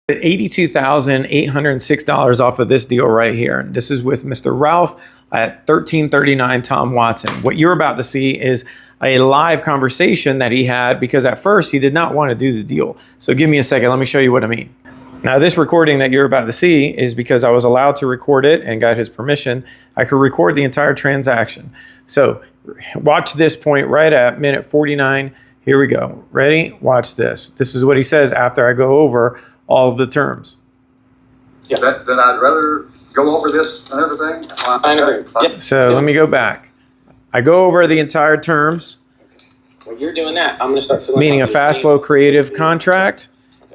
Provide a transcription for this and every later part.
$82,806 off of this deal right here. And this is with Mr. Ralph at 1339 Tom Watson. What you're about to see is a live conversation that he had, because at first he did not want to do the deal. So give me a second. Let me show you what I mean. Now, this recording that you're about to see is because I was allowed to record it and got his permission. I could record the entire transaction. So watch this point right at minute 49. Here we go. Ready? Watch this. This is what he says after I go over all of the terms. Yeah. Then I'd rather go over this and everything. I agree. Yep. So let me go back. I go over the entire terms. When you're doing that, I'm going to start filling meaning a fast, slow, creative contract.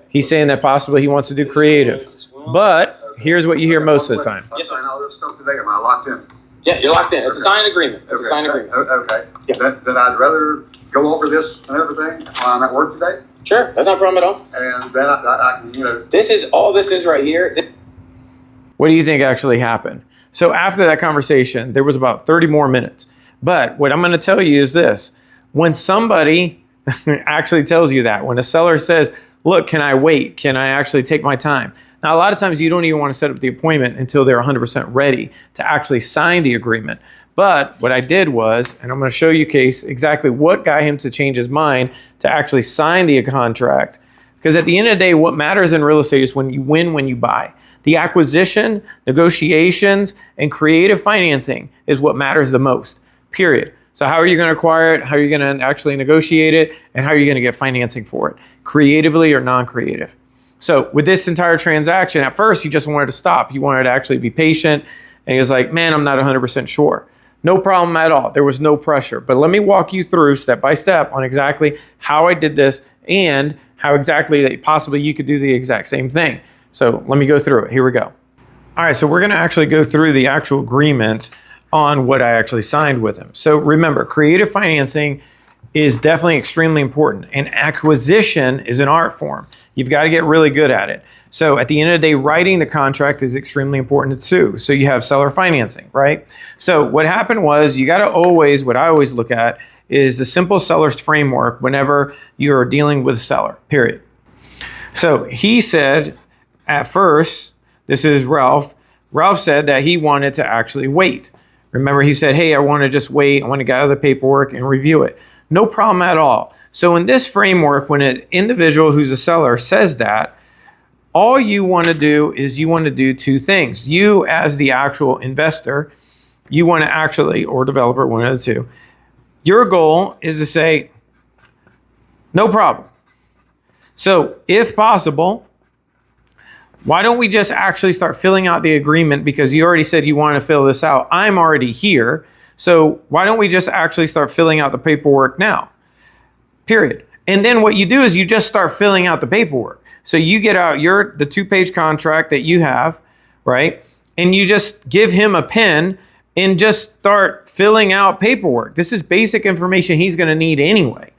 He's saying that possibly he wants to do creative. But here's what you hear most of the time. I'm signing all this stuff today. Am I locked in? Yeah, you're locked in. It's a signed agreement. It's a signed agreement. Okay. Yeah. Then I'd rather go over this and everything while I'm at work today. Sure, that's not a problem at all. And then I can, This is all this is right here. What do you think actually happened? So after that conversation, there was about 30 more minutes. But what I'm going to tell you is this. When somebody actually tells you that, when a seller says, look, can I wait? Can I actually take my time? Now, a lot of times you don't even want to set up the appointment until they're 100% ready to actually sign the agreement. But what I did was, and I'm going to show you, Case, exactly what got him to change his mind to actually sign the contract. Because at the end of the day, what matters in real estate is when you win, when you buy. The acquisition, negotiations, and creative financing is what matters the most, period. So how are you going to acquire it? How are you going to actually negotiate it? And how are you going to get financing for it? Creatively or non-creative? So with this entire transaction, at first, he just wanted to stop. He wanted to actually be patient. And he was like, man, I'm not 100% sure. No problem at all. There was no pressure. But let me walk you through step by step on exactly how I did this and how exactly that possibly you could do the exact same thing. So let me go through it. Here we go. All right, so we're going to actually go through the actual agreement on what I actually signed with him. So remember, creative financing is definitely extremely important. And acquisition is an art form. You've got to get really good at it. So at the end of the day, writing the contract is extremely important too. So you have seller financing, right? So what happened was you got to always, what I always look at is the simple seller's framework whenever you're dealing with a seller, period. So he said at first, this is Ralph. Ralph said that he wanted to actually wait. Remember, he said, hey, I want to just wait. I want to gather the paperwork and review it. No problem at all. So in this framework, when an individual who's a seller says that, all you want to do is you want to do two things. You, as the actual investor, you want to actually, or developer, one of the two, your goal is to say, no problem. So if possible, why don't we just actually start filling out the agreement, because you already said you want to fill this out. I'm already here. So why don't we just actually start filling out the paperwork now? Period. And then what you do is you just start filling out the paperwork. So you get out the 2-page contract that you have, right? And you just give him a pen and just start filling out paperwork. This is basic information he's going to need anyway,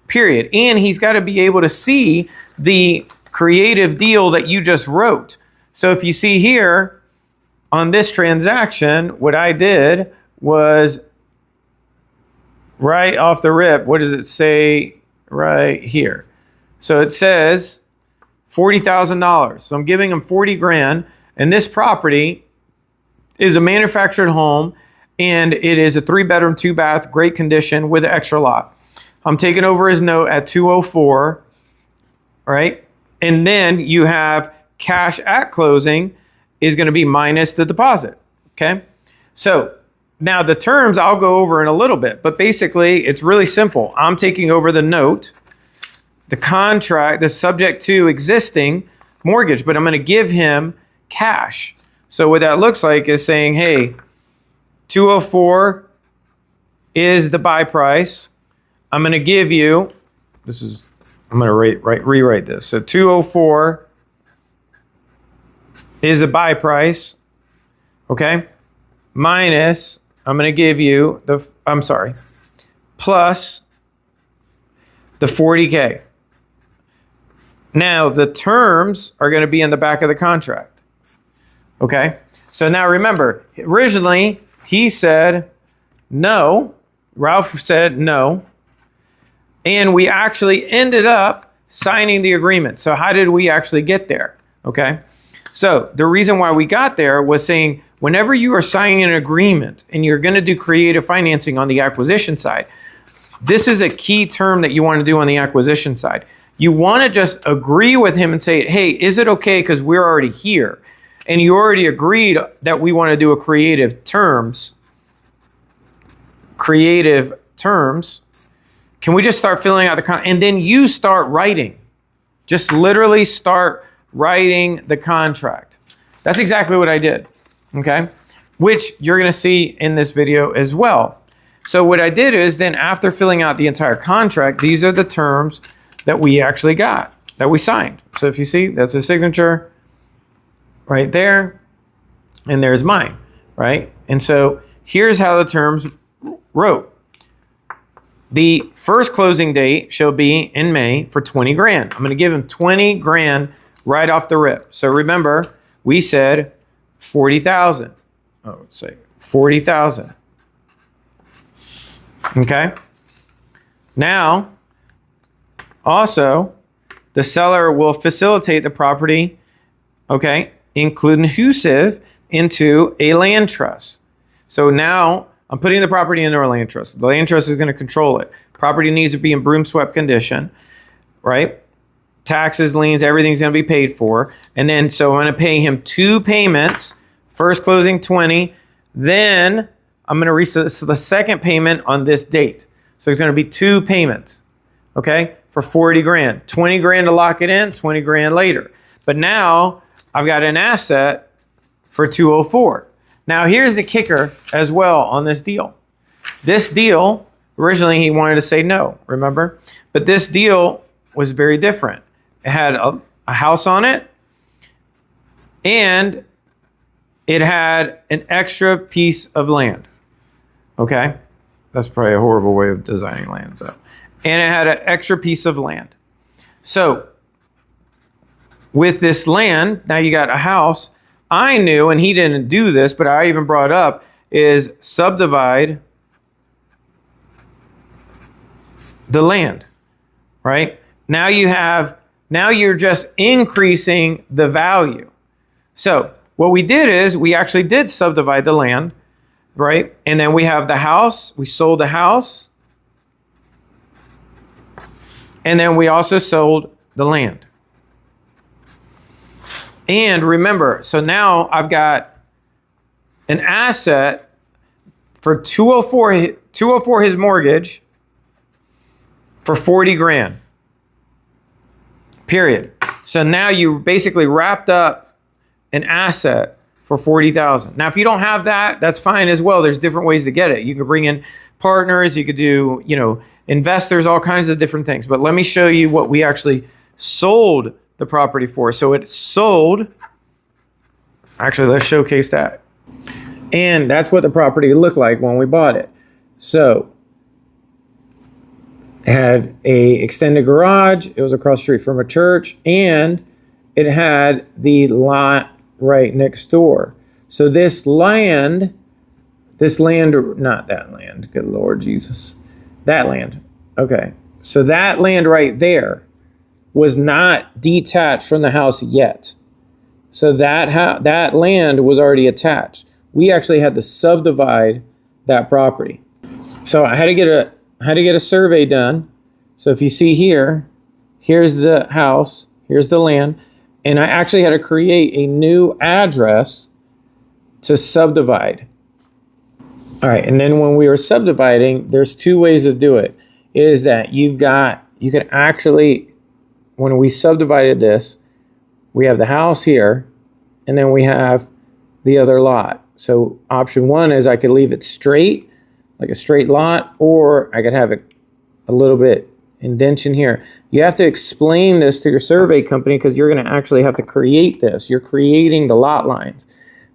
period. And he's got to be able to see the creative deal that you just wrote. So if you see here on this transaction, what I did was right off the rip, what does it say right here? So it says $40,000. So I'm giving him 40 grand. And this property is a manufactured home, and it is a 3-bedroom, 2-bath, great condition with an extra lot. I'm taking over his note at 204, right? And then you have cash at closing is going to be minus the deposit, okay? So now the terms I'll go over in a little bit, but basically it's really simple. I'm taking over the note, the contract, the subject to existing mortgage, but I'm going to give him cash. So what that looks like is saying, hey, 204 is the buy price. I'm going to give you, I'm going to rewrite this. So 204 is the buy price, okay? Minus, I'm going to give you plus the 40K. Now, the terms are going to be in the back of the contract, okay? So now remember, originally he said no. Ralph said no. And we actually ended up signing the agreement. So how did we actually get there? Okay. So the reason why we got there was saying whenever you are signing an agreement and you're going to do creative financing on the acquisition side, this is a key term that you want to do on the acquisition side. You want to just agree with him and say, hey, is it okay? Because we're already here. And you already agreed that we want to do a creative terms. Can we just start filling out the contract? And then you start writing. Just literally start writing the contract. That's exactly what I did. Okay. Which you're going to see in this video as well. So what I did is then after filling out the entire contract, these are the terms that we actually got, that we signed. So if you see, that's a signature right there, and there's mine, right? And so here's how the terms wrote. The first closing date shall be in May for 20 grand. I'm going to give him 20 grand right off the rip. So remember, we said 40,000. Oh, let's say 40,000. Okay. Now, also, the seller will facilitate the property, okay, inclusive into a land trust. So now I'm putting the property into a land trust. The land trust is going to control it. Property needs to be in broom swept condition, right? Taxes, liens, everything's going to be paid for. And then, so I'm going to pay him 2 payments, first closing 20, then I'm going to receive the second payment on this date. So it's going to be 2 payments, okay, for 40 grand, 20 grand to lock it in, 20 grand later. But now I've got an asset for 204. Now here's the kicker as well on this deal. This deal, originally he wanted to say no, remember? But this deal was very different. It had a house on it, and it had an extra piece of land. Okay? That's probably a horrible way of designing land. So. And it had an extra piece of land. So with this land, now you got a house. I knew, and he didn't do this, but I even brought up, is subdivide the land, right? Now you're just increasing the value. So what we did is we actually did subdivide the land, right? And then we have the house. We sold the house. And then we also sold the land. And remember, so now I've got an asset for 204 his mortgage for 40 grand. Period. So now you basically wrapped up an asset for 40,000. Now, if you don't have that, that's fine as well. There's different ways to get it. You can bring in partners, you could do, investors, all kinds of different things. But let me show you what we actually sold the property for. So it sold, actually, let's showcase that. And that's what the property looked like when we bought it. So it had a extended garage. It was across the street from a church, and it had the lot right next door. So this land, not that land, good Lord Jesus, that land. Okay. So that land right there was not detached from the house yet. So that land was already attached. We actually had to subdivide that property. So I had to get a survey done. So if you see here, here's the house, here's the land, and I actually had to create a new address to subdivide. All right, and then when we were subdividing, there's 2 ways to do it. Is that you can actually, when we subdivided this, we have the house here, and then we have the other lot. So option 1 is I could leave it straight, like a straight lot, or I could have it a little bit indention here. You have to explain this to your survey company because you're going to actually have to create this. You're creating the lot lines,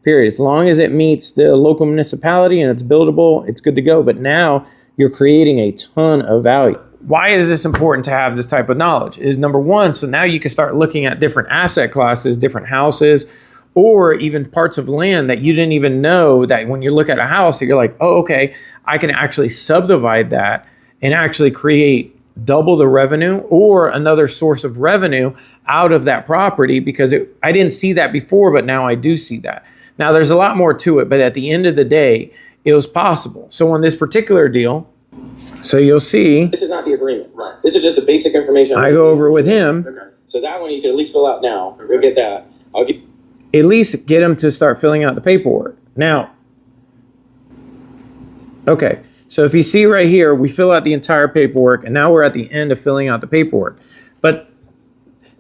period. As long as it meets the local municipality and it's buildable, it's good to go. But now you're creating a ton of value. Why is this important to have this type of knowledge? Is number 1, so now you can start looking at different asset classes, different houses, or even parts of land that you didn't even know that when you look at a house that you're like, oh, okay, I can actually subdivide that and actually create double the revenue or another source of revenue out of that property, because I didn't see that before, but now I do see that. Now there's a lot more to it, but at the end of the day, it was possible. So on this particular deal, so you'll see, This is not the agreement. Right. This is just the basic information. I go over with him, Okay. So that one you can at least fill out now. We'll get that. I'll get. at least get him to start filling out the paperwork. Now, okay, so if you see right here, we fill out the entire paperwork, and now we're at the end of filling out the paperwork. But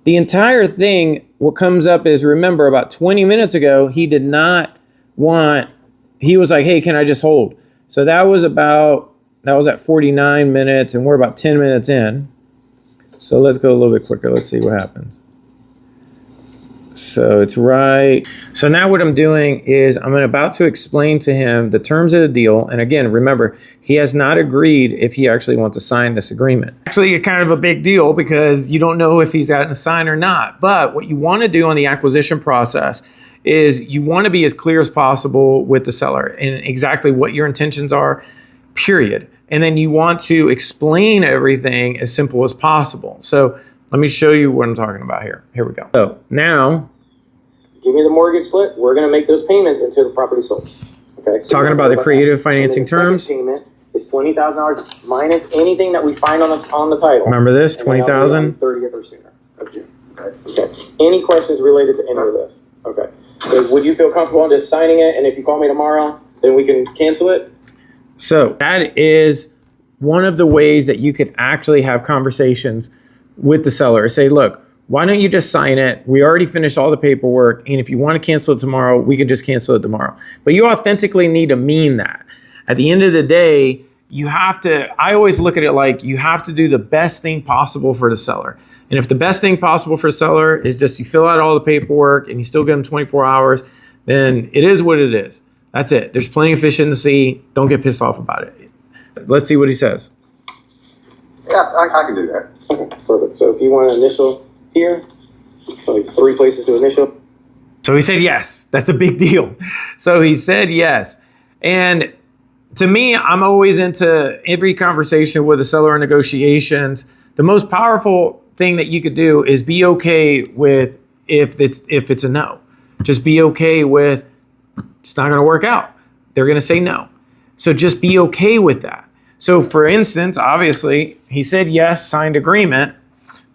the entire thing, what comes up is, remember, about 20 minutes ago, he did not want, he was like, hey, can I just hold? So that was at 49 minutes, and we're about 10 minutes in. So let's go a little bit quicker. Let's see what happens. So it's right. So now what I'm doing is I'm about to explain to him the terms of the deal. And again, remember, he has not agreed if he actually wants to sign this agreement. Actually, it's kind of a big deal because you don't know if he's gotten to sign or not. But what you want to do on the acquisition process is you want to be as clear as possible with the seller and exactly what your intentions are, period. And then you want to explain everything as simple as possible. So let me show you what I'm talking about here. Here we go. So now, Give me the mortgage slip. We're going to make those payments until the property sold. Okay. So talking about the creative financing terms. Payment is $20,000 minus anything that we find on the title. Remember this, And that'll be 20,000. on 30th or sooner of June. Okay. Any questions related to any of this? Okay. So would you feel comfortable in just signing it? And if you call me tomorrow, then we can cancel it? So that is one of the ways that you could actually have conversations with the seller. Say, look, why don't you just sign it? We already finished all the paperwork. And if you want to cancel it tomorrow, we can just cancel it tomorrow. But you authentically need to mean that. At the end of the day, you have to, I always look at it like you have to do the best thing possible for the seller. And if the best thing possible for the seller is just you fill out all the paperwork and you still give them 24 hours, then it is what it is. That's it. There's plenty of fish in the sea. Don't get pissed off about it. Let's see what he says. Yeah, I can do that. Okay, perfect. So if you want to initial here, so like 3 places to initial. So he said yes. That's a big deal. So he said yes. And to me, I'm always into every conversation with a seller in negotiations. The most powerful thing that you could do is be okay with if it's a no. Just be okay with it's not going to work out. They're going to say no. So just be okay with that. So for instance, obviously, he said yes, signed agreement,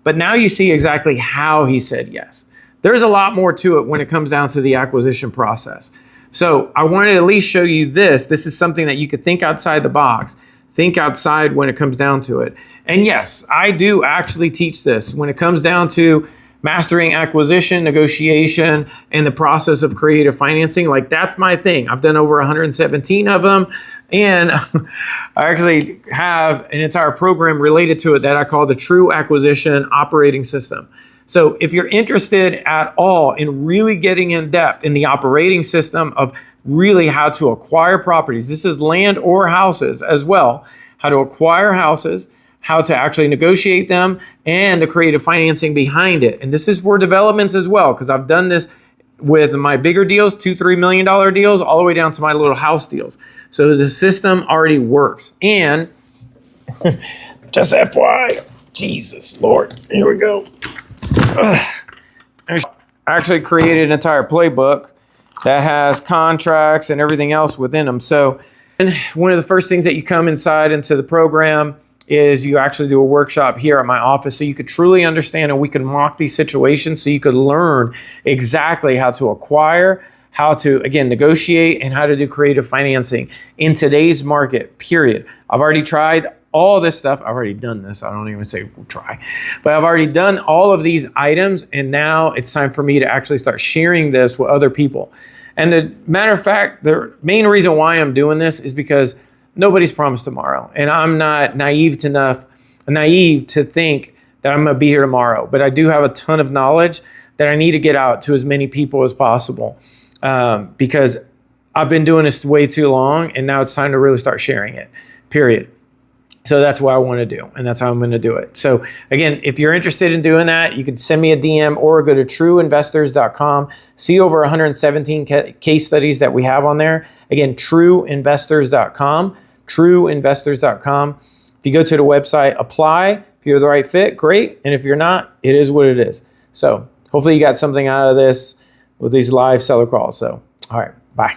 but now you see exactly how he said yes. There's a lot more to it when it comes down to the acquisition process. So I wanted to at least show you this. This is something that you could think outside the box, think outside when it comes down to it. And yes, I do actually teach this when it comes down to mastering acquisition, negotiation, and the process of creative financing. Like that's my thing. I've done over 117 of them. And I actually have an entire program related to it that I call the True Acquisition Operating System. So if you're interested at all in really getting in depth in the operating system of really how to acquire properties, this is land or houses as well, how to acquire houses, how to actually negotiate them, and the creative financing behind it. And this is for developments as well, because I've done this with my bigger deals, $2-3 million deals, all the way down to my little house deals. So the system already works. And just FYI, Jesus, Lord, here we go. I actually created an entire playbook that has contracts and everything else within them. So one of the first things that you come inside into the program is you actually do a workshop here at my office so you could truly understand and we can mock these situations so you could learn exactly how to acquire, how to, again, negotiate, and how to do creative financing in today's market, period. I've already tried all this stuff. I've already done this. I don't even say try, but I've already done all of these items. And now it's time for me to actually start sharing this with other people. And the matter of fact, the main reason why I'm doing this is because nobody's promised tomorrow. And I'm not naive to think that I'm going to be here tomorrow. But I do have a ton of knowledge that I need to get out to as many people as possible because I've been doing this way too long. And now it's time to really start sharing it, period. So that's what I want to do. And that's how I'm going to do it. So again, if you're interested in doing that, you can send me a DM or go to trueinvestors.com. See over 117 case studies that we have on there. Again, trueinvestors.com. trueinvestors.com. If you go to the website, apply. If you're the right fit, great. And if you're not, it is what it is. So hopefully you got something out of this with these live seller calls. So, all right, bye.